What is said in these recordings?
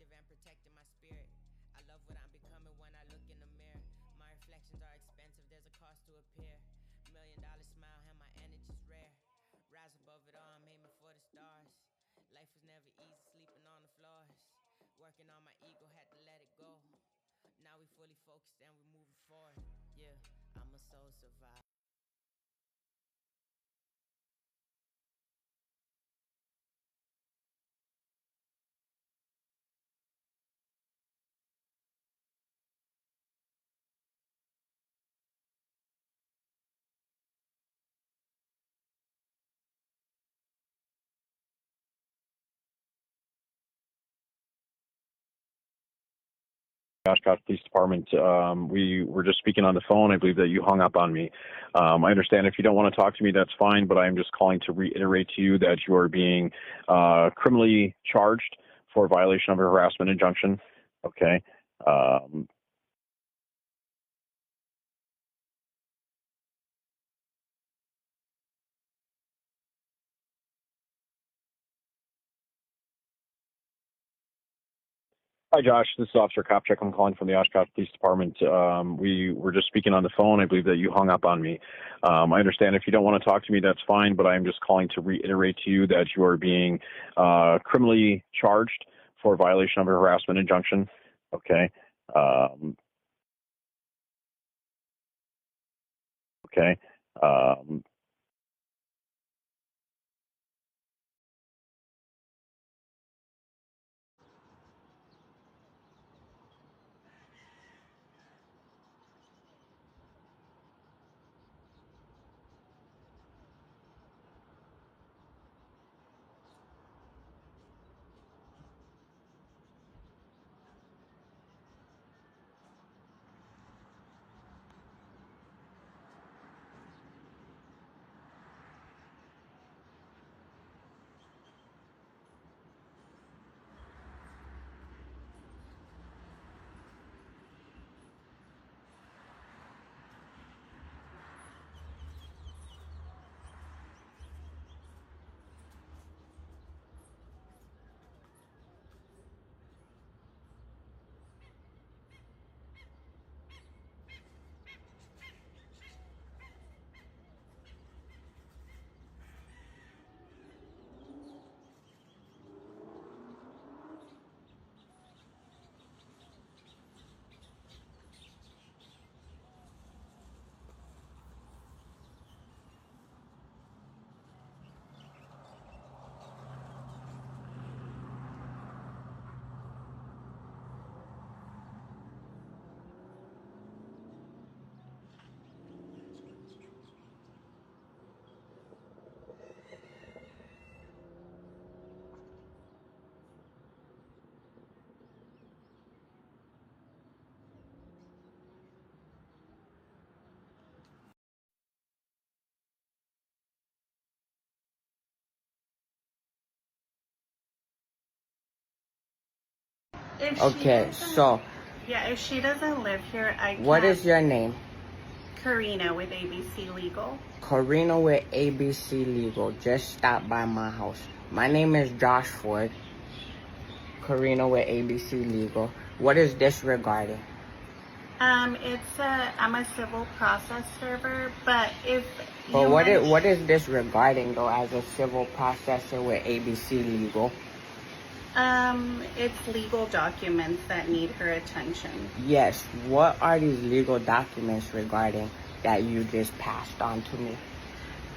destructive and protecting my spirit. I love what I'm becoming when I look in the mirror. My reflections are expensive, there's a cost to appear. $1,000,000 smile and my energy's rare. Rise above it all, I'm aiming for the stars. Life was never easy, sleeping on the floors. Working on my ego, had to let it go. Now we fully focused and we're moving forward. Yeah, I'm a soul survivor. Oshkosh Police Department. We were just speaking on the phone. I believe that you hung up on me. I understand if you don't want to talk to me, that's fine, but I'm just calling to reiterate to you that you are being criminally charged for violation of a harassment injunction. Okay. Um, Hi, Josh. This is Officer Kopchak. I'm calling from the Oshkosh Police Department. We were just speaking on the phone. I believe that you hung up on me. I understand if you don't want to talk to me, that's fine, but I'm just calling to reiterate to you that you are being criminally charged for violation of a harassment injunction. Okay. Um, okay. Um, Okay, so Yeah, if she doesn't live here, I can. what is your name? Karina with ABC Legal. Karina with ABC Legal. Just stop by my house. My name is Josh Ford. Karina with ABC Legal. What is this regarding? I'm a civil process server, but if But you what is this regarding though as a civil processor with ABC Legal? it's legal documents that need her attention. Yes, what are these legal documents regarding that you just passed on to me?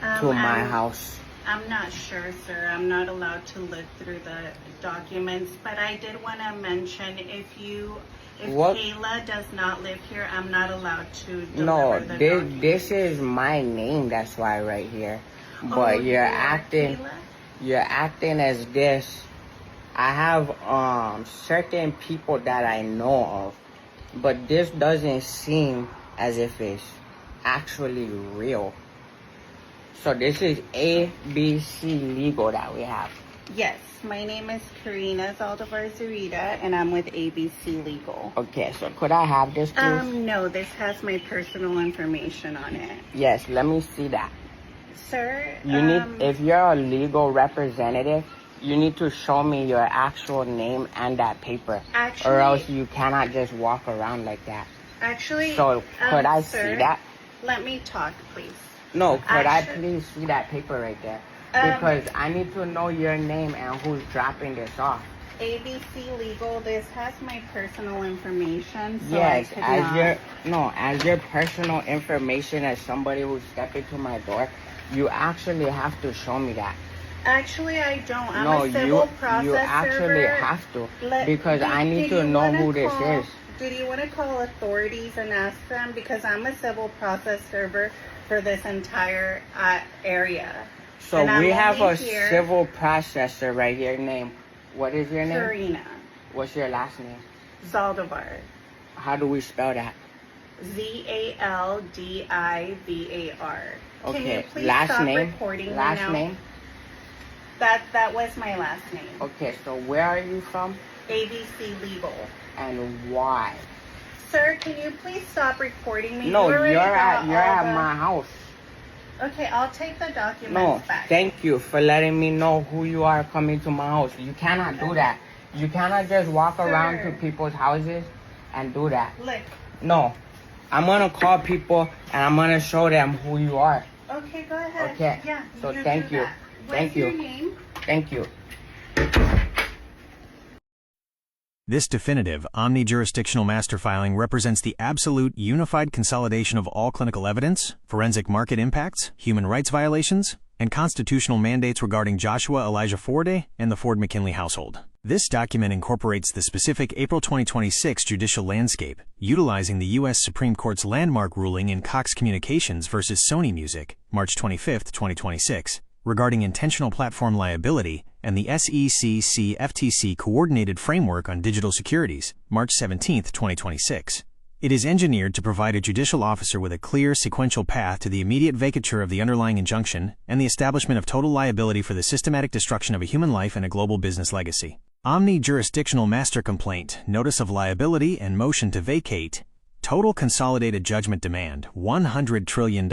To my house. I'm not sure, sir. I'm not allowed to look through the documents, but I did want to mention if What? Kayla does not live here, I'm not allowed to No, deliver the documents. this is my name, that's why right here. Oh, But you are Kayla? you're acting as this. I have certain people that I know of, but this doesn't seem as if it's actually real. So this is ABC Legal that we have. Yes, my name is Karina Zaldivar Zarita, and I'm with ABC Legal. Okay, so could I have this, please? No, this has my personal information on it. Yes, let me see that. Sir, You need, if you're a legal representative, you need to show me your actual name and that paper. Actually, or else you cannot just walk around like that. Actually, So, could I sir, see that? Let me talk, please. No, could I please see that paper right there? Because I need to know your name and who's dropping this off. ABC Legal, this has my personal information, so Yes, I could not. as your personal information as somebody who stepped into my door, you actually have to show me that. Actually, I don't. I'm a civil process you actually server. have to, because I need to know who this is. Do you want to call authorities and ask them? Because I'm a civil process server for this entire area. So we have a civil processor right here named, what is your name? Karina. What's your last name? Zaldivar. How do we spell that? Zaldivar. Okay, Can you please last stop name? recording right Last now? name? That was my last name. Okay, so where are you from? ABC Legal. And why? Sir, can you please stop recording me? No, You already you're got at all my house. Okay, I'll take the documents No, back. thank you for letting me know who you are coming to my house. You cannot do that. You cannot just walk around to people's houses and do that. Look. No, I'm gonna call people and I'm gonna show them who you are. Okay, go ahead. Okay. Yeah. So you thank do you. that. Thank What's your you. name? Thank you. This definitive, omni-jurisdictional master filing represents the absolute, unified consolidation of all clinical evidence, forensic market impacts, human rights violations, and constitutional mandates regarding Joshua Elijah Forday and the Ford McKinley household. This document incorporates the specific April 2026 judicial landscape, utilizing the U.S. Supreme Court's landmark ruling in Cox Communications versus Sony Music, March 25, 2026, regarding intentional platform liability, and the SEC-FTC Coordinated Framework on Digital Securities, March 17, 2026. It is engineered to provide a judicial officer with a clear, sequential path to the immediate vacatur of the underlying injunction and the establishment of total liability for the systematic destruction of a human life and a global business legacy. Omni-jurisdictional master complaint, notice of liability and motion to vacate. Total consolidated judgment demand, $100 trillion.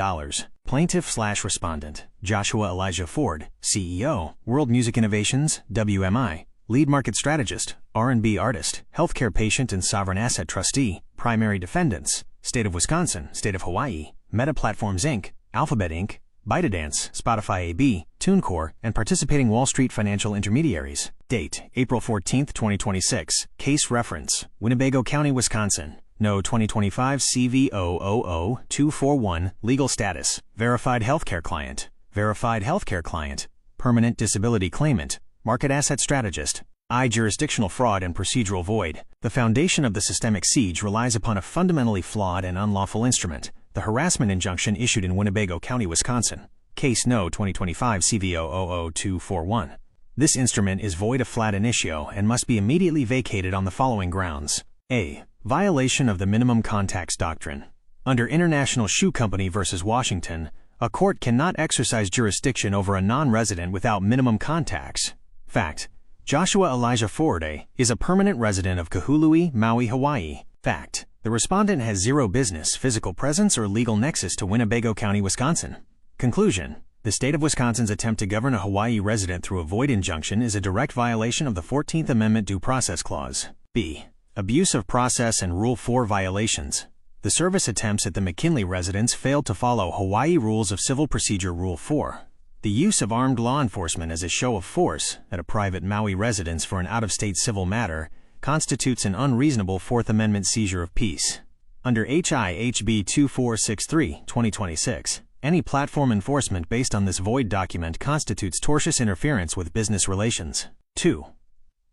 Plaintiff/respondent, Joshua Elijah Ford, CEO, World Music Innovations, WMI, Lead Market Strategist, R&B Artist, Healthcare Patient and Sovereign Asset Trustee, Primary Defendants, State of Wisconsin, State of Hawaii, Meta Platforms Inc., Alphabet Inc., ByteDance, Spotify AB, TuneCore, and participating Wall Street financial intermediaries. Date, April 14, 2026. Case reference, Winnebago County, Wisconsin. No 2025 CV000-241. Legal status, verified healthcare client. Verified healthcare client. Permanent disability claimant. Market asset strategist. Jurisdictional fraud and procedural void. The foundation of the systemic siege relies upon a fundamentally flawed and unlawful instrument, the harassment injunction issued in Winnebago County, Wisconsin. Case No 2025 CV000-241. This instrument is void of flat initio and must be immediately vacated on the following grounds. A. Violation of the minimum contacts doctrine. Under International Shoe Company v. Washington, a court cannot exercise jurisdiction over a non-resident without minimum contacts. Fact. Joshua Elijah Forday is a permanent resident of Kahului, Maui, Hawaii. Fact. The respondent has zero business, physical presence, or legal nexus to Winnebago County, Wisconsin. Conclusion. The state of Wisconsin's attempt to govern a Hawaii resident through a void injunction is a direct violation of the 14th Amendment Due Process Clause. B. Abuse of process and Rule 4 violations. The service attempts at the McKinley residence failed to follow Hawaii Rules of Civil Procedure Rule 4. The use of armed law enforcement as a show of force at a private Maui residence for an out-of-state civil matter constitutes an unreasonable Fourth Amendment seizure of peace. Under HB 2463, 2026, any platform enforcement based on this void document constitutes tortious interference with business relations. 2.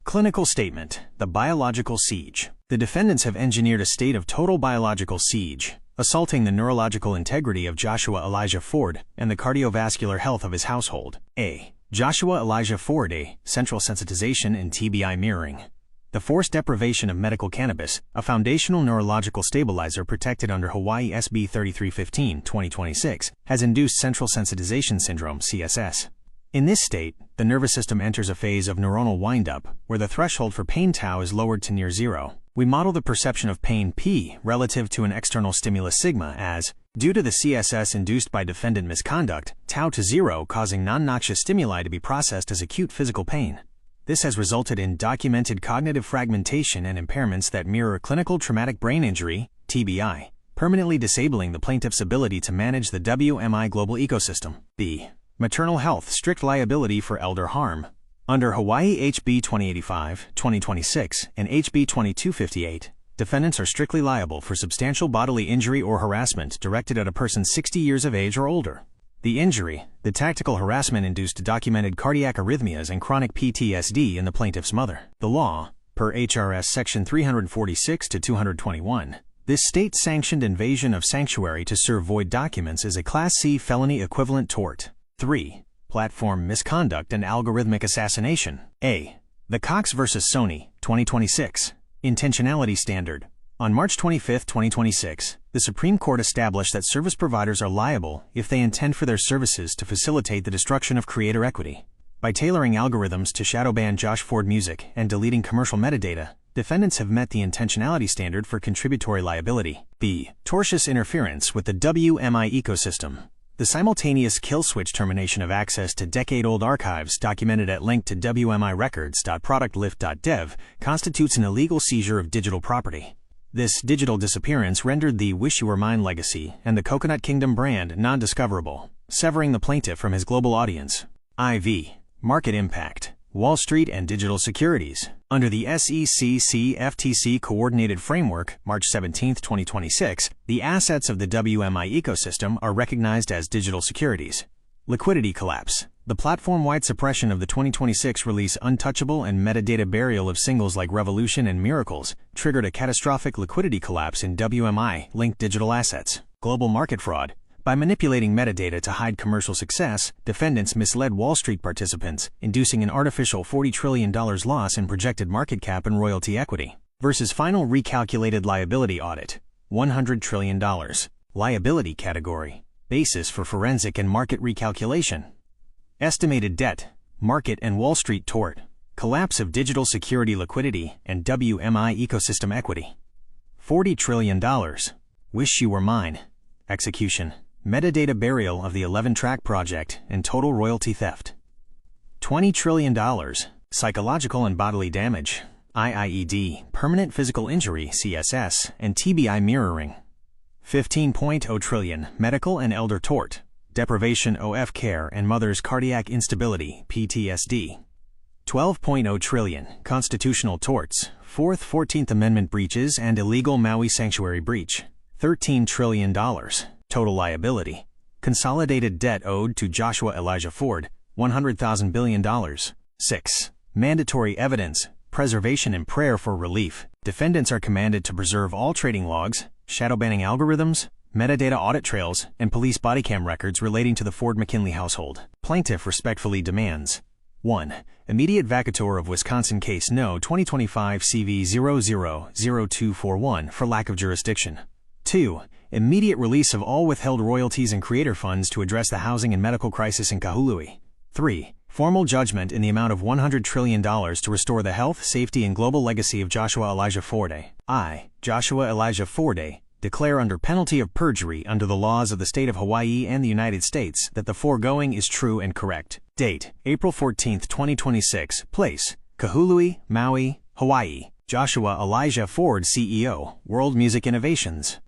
Clinical statement, the biological siege. The defendants have engineered a state of total biological siege, assaulting the neurological integrity of Joshua Elijah Ford and the cardiovascular health of his household. A. Joshua Elijah Forday, central sensitization and TBI mirroring. The forced deprivation of medical cannabis, a foundational neurological stabilizer protected under Hawaii SB 3315, 2026, has induced central sensitization syndrome, CSS. In this state, the nervous system enters a phase of neuronal windup, where the threshold for pain tau is lowered to near zero. We model the perception of pain P relative to an external stimulus sigma as Due to the CSS induced by defendant misconduct, tau to zero causing non-noxious stimuli to be processed as acute physical pain. This has resulted in documented cognitive fragmentation and impairments that mirror clinical traumatic brain injury, TBI, permanently disabling the plaintiff's ability to manage the WMI global ecosystem. B. Maternal health strict liability for elder harm. Under Hawaii HB 2085-2026 and HB 2258, defendants are strictly liable for substantial bodily injury or harassment directed at a person 60 years of age or older. The injury, the tactical harassment induced documented cardiac arrhythmias and chronic PTSD in the plaintiff's mother. The law, per HRS Section 346-221, this state-sanctioned invasion of sanctuary to serve void documents is a Class C felony equivalent tort. 3. Platform misconduct and algorithmic assassination. A. The Cox v. Sony, 2026. Intentionality Standard. On March 25, 2026, the Supreme Court established that service providers are liable if they intend for their services to facilitate the destruction of creator equity. By tailoring algorithms to shadow ban Josh Ford music and deleting commercial metadata, defendants have met the intentionality standard for contributory liability. B. Tortious interference with the WMI ecosystem. The simultaneous kill-switch termination of access to decade-old archives documented at link to WMIRecords.productlift.dev constitutes an illegal seizure of digital property. This digital disappearance rendered the Wish You Were Mine legacy and the Coconut Kingdom brand non-discoverable, severing the plaintiff from his global audience. IV. Market impact. Wall Street and digital securities. Under the SEC-CFTC Coordinated Framework, March 17, 2026, the assets of the WMI ecosystem are recognized as digital securities. Liquidity collapse. The platform-wide suppression of the 2026 release Untouchable and metadata burial of singles like Revolution and Miracles triggered a catastrophic liquidity collapse in WMI-linked digital assets. Global market fraud. By manipulating metadata to hide commercial success, defendants misled Wall Street participants, inducing an artificial $40 trillion loss in projected market cap and royalty equity. Versus final recalculated liability audit. $100 trillion. Liability category. Basis for forensic and market recalculation. Estimated debt, market and Wall Street tort, collapse of digital security liquidity and WMI ecosystem equity. $40 trillion. Wish You Were Mine. Execution, metadata burial of the 11-track project and total royalty theft. $20 trillion. Psychological and bodily damage, IIED, permanent physical injury, CSS, and TBI mirroring. $15.0 trillion. Medical and elder tort, deprivation of care and mother's cardiac instability, PTSD. $12.0 trillion. Constitutional torts, 4th, 14th Amendment breaches and illegal Maui sanctuary breach. $13 trillion. Total liability. Consolidated debt owed to Joshua Elijah Ford, $100,000 billion. 6. Mandatory evidence, preservation and prayer for relief. Defendants are commanded to preserve all trading logs, shadow banning algorithms, metadata audit trails, and police body cam records relating to the Ford-McKinley household. Plaintiff respectfully demands 1. Immediate vacatur of Wisconsin Case No. 2025 CV 000241 for lack of jurisdiction. 2. Immediate release of all withheld royalties and creator funds to address the housing and medical crisis in Kahului. 3. Formal judgment in the amount of $100 trillion to restore the health, safety, and global legacy of Joshua Elijah Forde. I, Joshua Elijah Forde, declare under penalty of perjury under the laws of the state of Hawaii and the United States that the foregoing is true and correct. Date, April 14, 2026. Place, Kahului, Maui, Hawaii. Joshua Elijah Ford, CEO, World Music Innovations.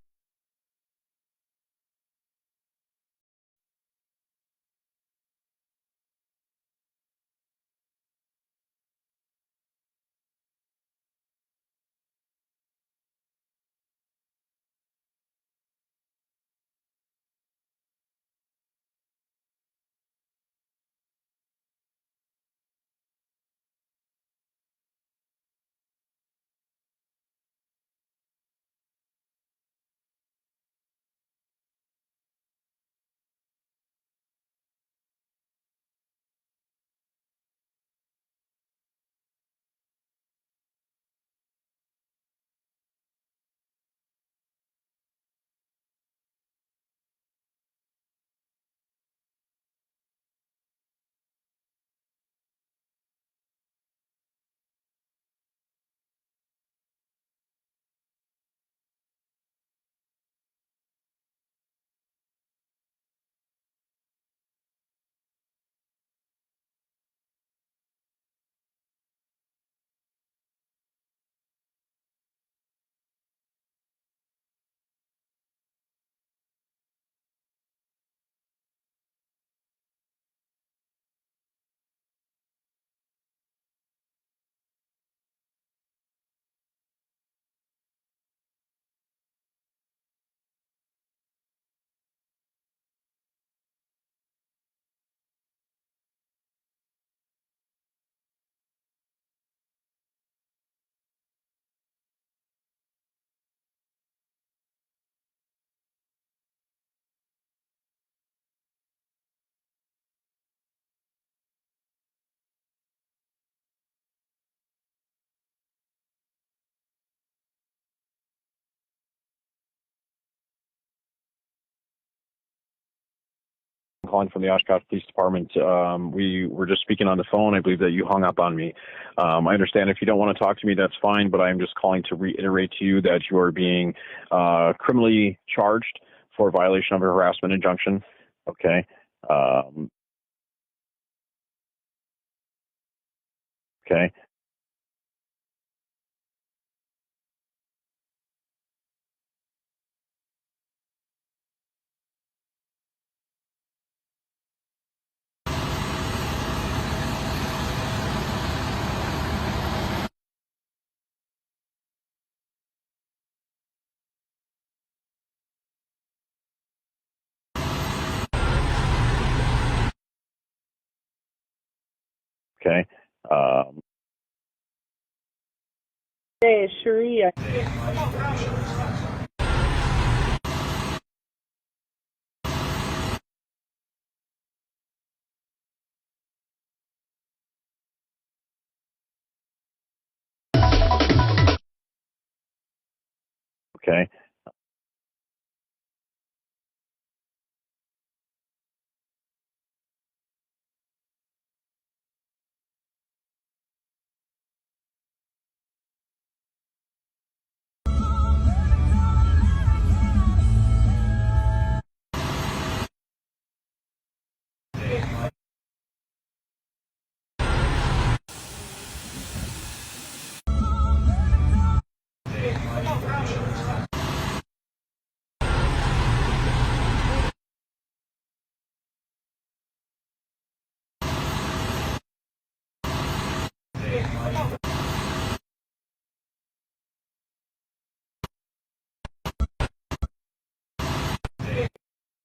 I'm calling from the Oshkosh Police Department. We were just speaking on the phone. I believe that you hung up on me. I understand if you don't want to talk to me, that's fine, but I'm just calling to reiterate to you that you are being criminally charged for violation of a harassment injunction. Okay. Okay. Okay. Hey, Cherie. Okay.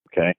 Okay.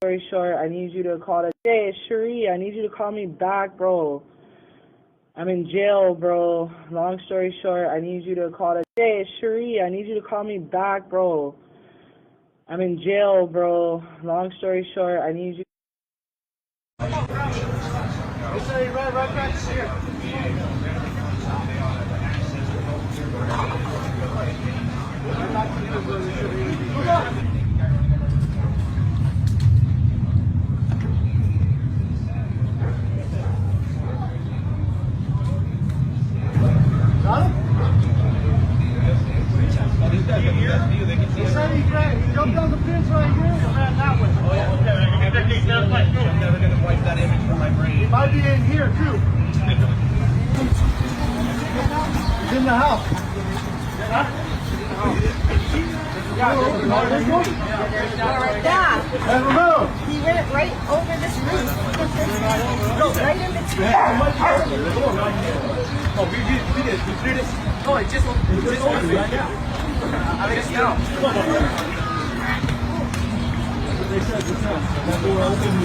Story short, I need you to call the. Hey, Cherie, I need you to call me back, bro. I'm in jail, bro. Long story short, I need you to call the. Hey, Cherie, I need you to call me back, bro. I'm in jail, bro. Long story short, I need you. He jumped on the fence right here and ran that way. Oh, yeah. Never gonna wipe that image from my brain. He might be in here too. He's in the house. Never move. He went right over this roof. Right in between. Oh, we did. We did it. Oh, it just opened right now. I think it's now. They said it's now. That door opened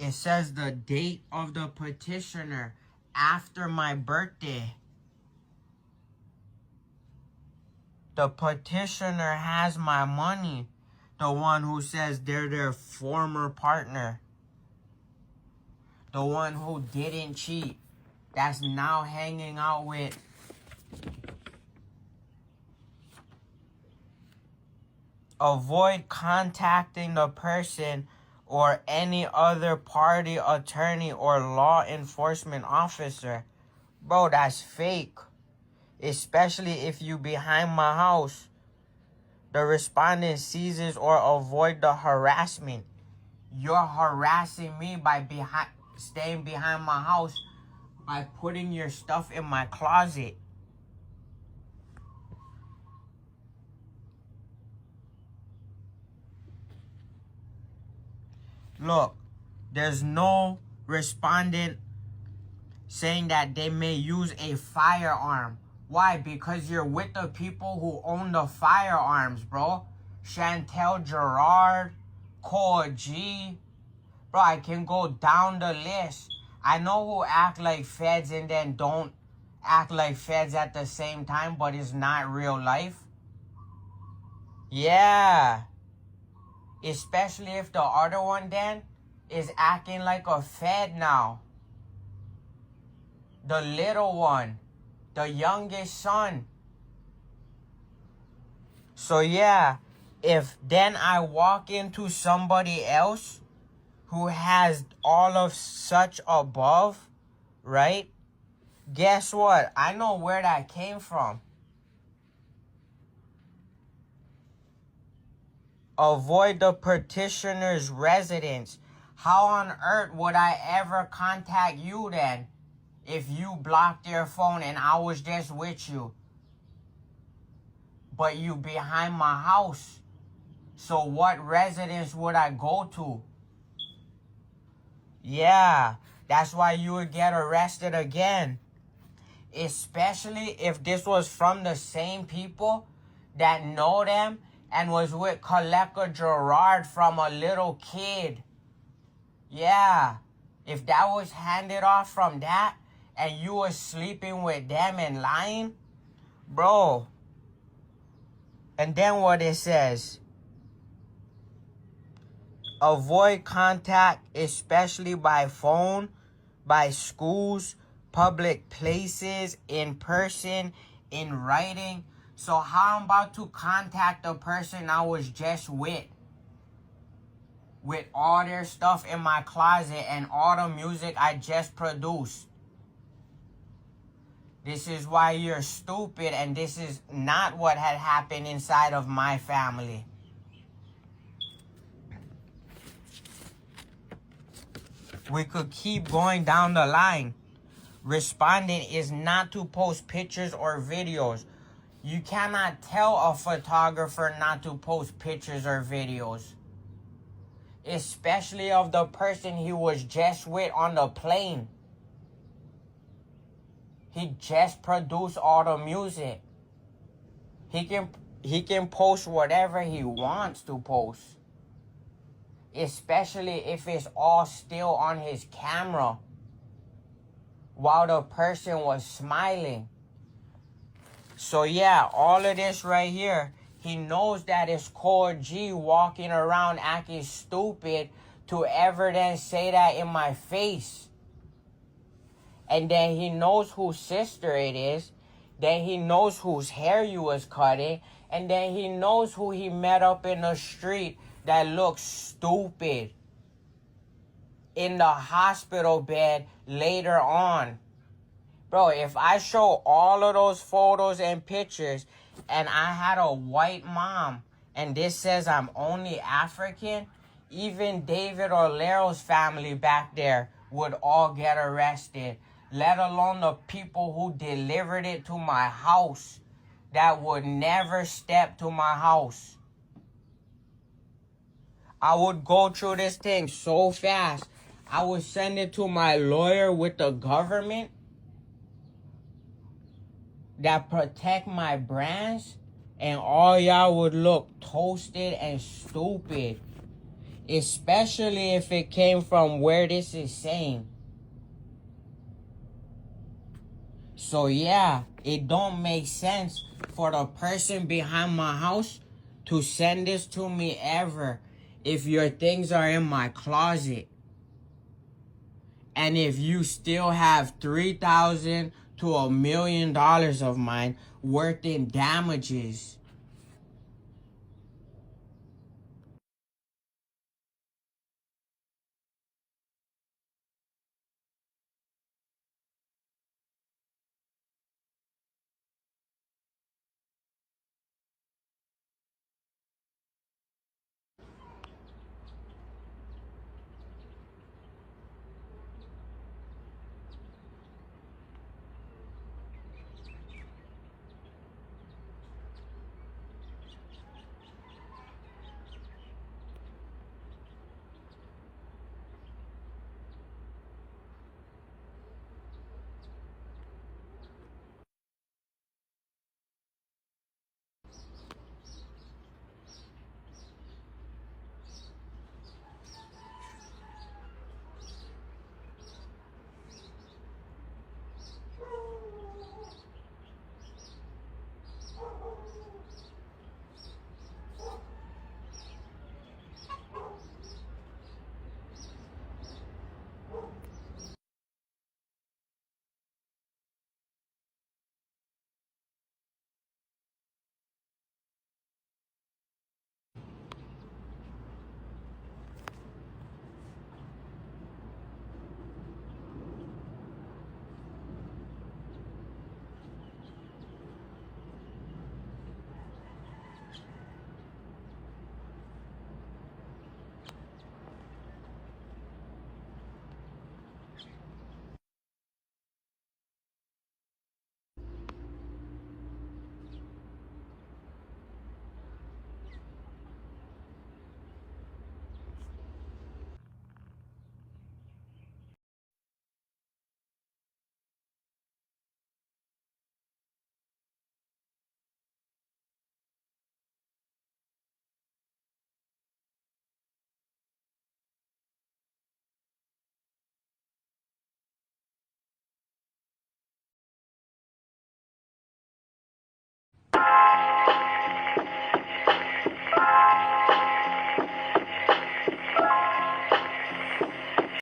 It says the date of the petitioner after my birthday. The petitioner has my money. The one who says they're their former partner. The one who didn't cheat. That's now hanging out with avoid contacting the person or any other party, attorney, or law enforcement officer. Bro, that's fake. Especially if you behind my house. The respondent ceases or avoid the harassment. You're harassing me by staying behind my house by putting your stuff in my closet. Look, there's no respondent saying that they may use a firearm. Why? Because you're with the people who own the firearms, bro. Chantel Gerard, Cole G. Bro, I can go down the list. I know who act like feds and then don't act like feds at the same time, but it's not real life. Yeah. Especially if the other one then is acting like a fed now. The little one. The youngest son. So yeah, if then I walk into somebody else who has all of such above, right? Guess what? I know where that came from. Avoid the petitioner's residence. How on earth would I ever contact you then if you blocked your phone and I was just with you? But you behind my house. So what residence would I go to? Yeah, that's why you would get arrested again. Especially if this was from the same people that know them and was with Collector Gerard from a little kid. Yeah, if that was handed off from that and you were sleeping with them and lying, bro. And then what it says, avoid contact, especially by phone, by schools, public places, in person, in writing. So how I'm about to contact the person I was just with all their stuff in my closet and all the music I just produced? This is why you're stupid, and this is not what had happened inside of my family. We could keep going down the line. responding is not to post pictures or videos. You cannot tell a photographer not to post pictures or videos. Especially of the person he was just with on the plane. He just produced all the music. He can post whatever he wants to post. Especially if it's all still on his camera while the person was smiling. So yeah, all of this right here, he knows that it's Cole G walking around acting stupid to ever then say that in my face. And then he knows whose sister it is. Then he knows whose hair you was cutting. And then he knows who he met up in the street that looks stupid in the hospital bed later on. Bro, if I show all of those photos and pictures and I had a white mom and this says I'm only African, even David Olero's family back there would all get arrested, let alone the people who delivered it to my house that would never step to my house. I would go through this thing so fast. I would send it to my lawyer with the government that protect my brands, and all y'all would look toasted and stupid. Especially if it came from where this is saying. So yeah, it don't make sense for the person behind my house to send this to me ever if your things are in my closet. And if you still have $3,000 to $1 million of mine worth in damages.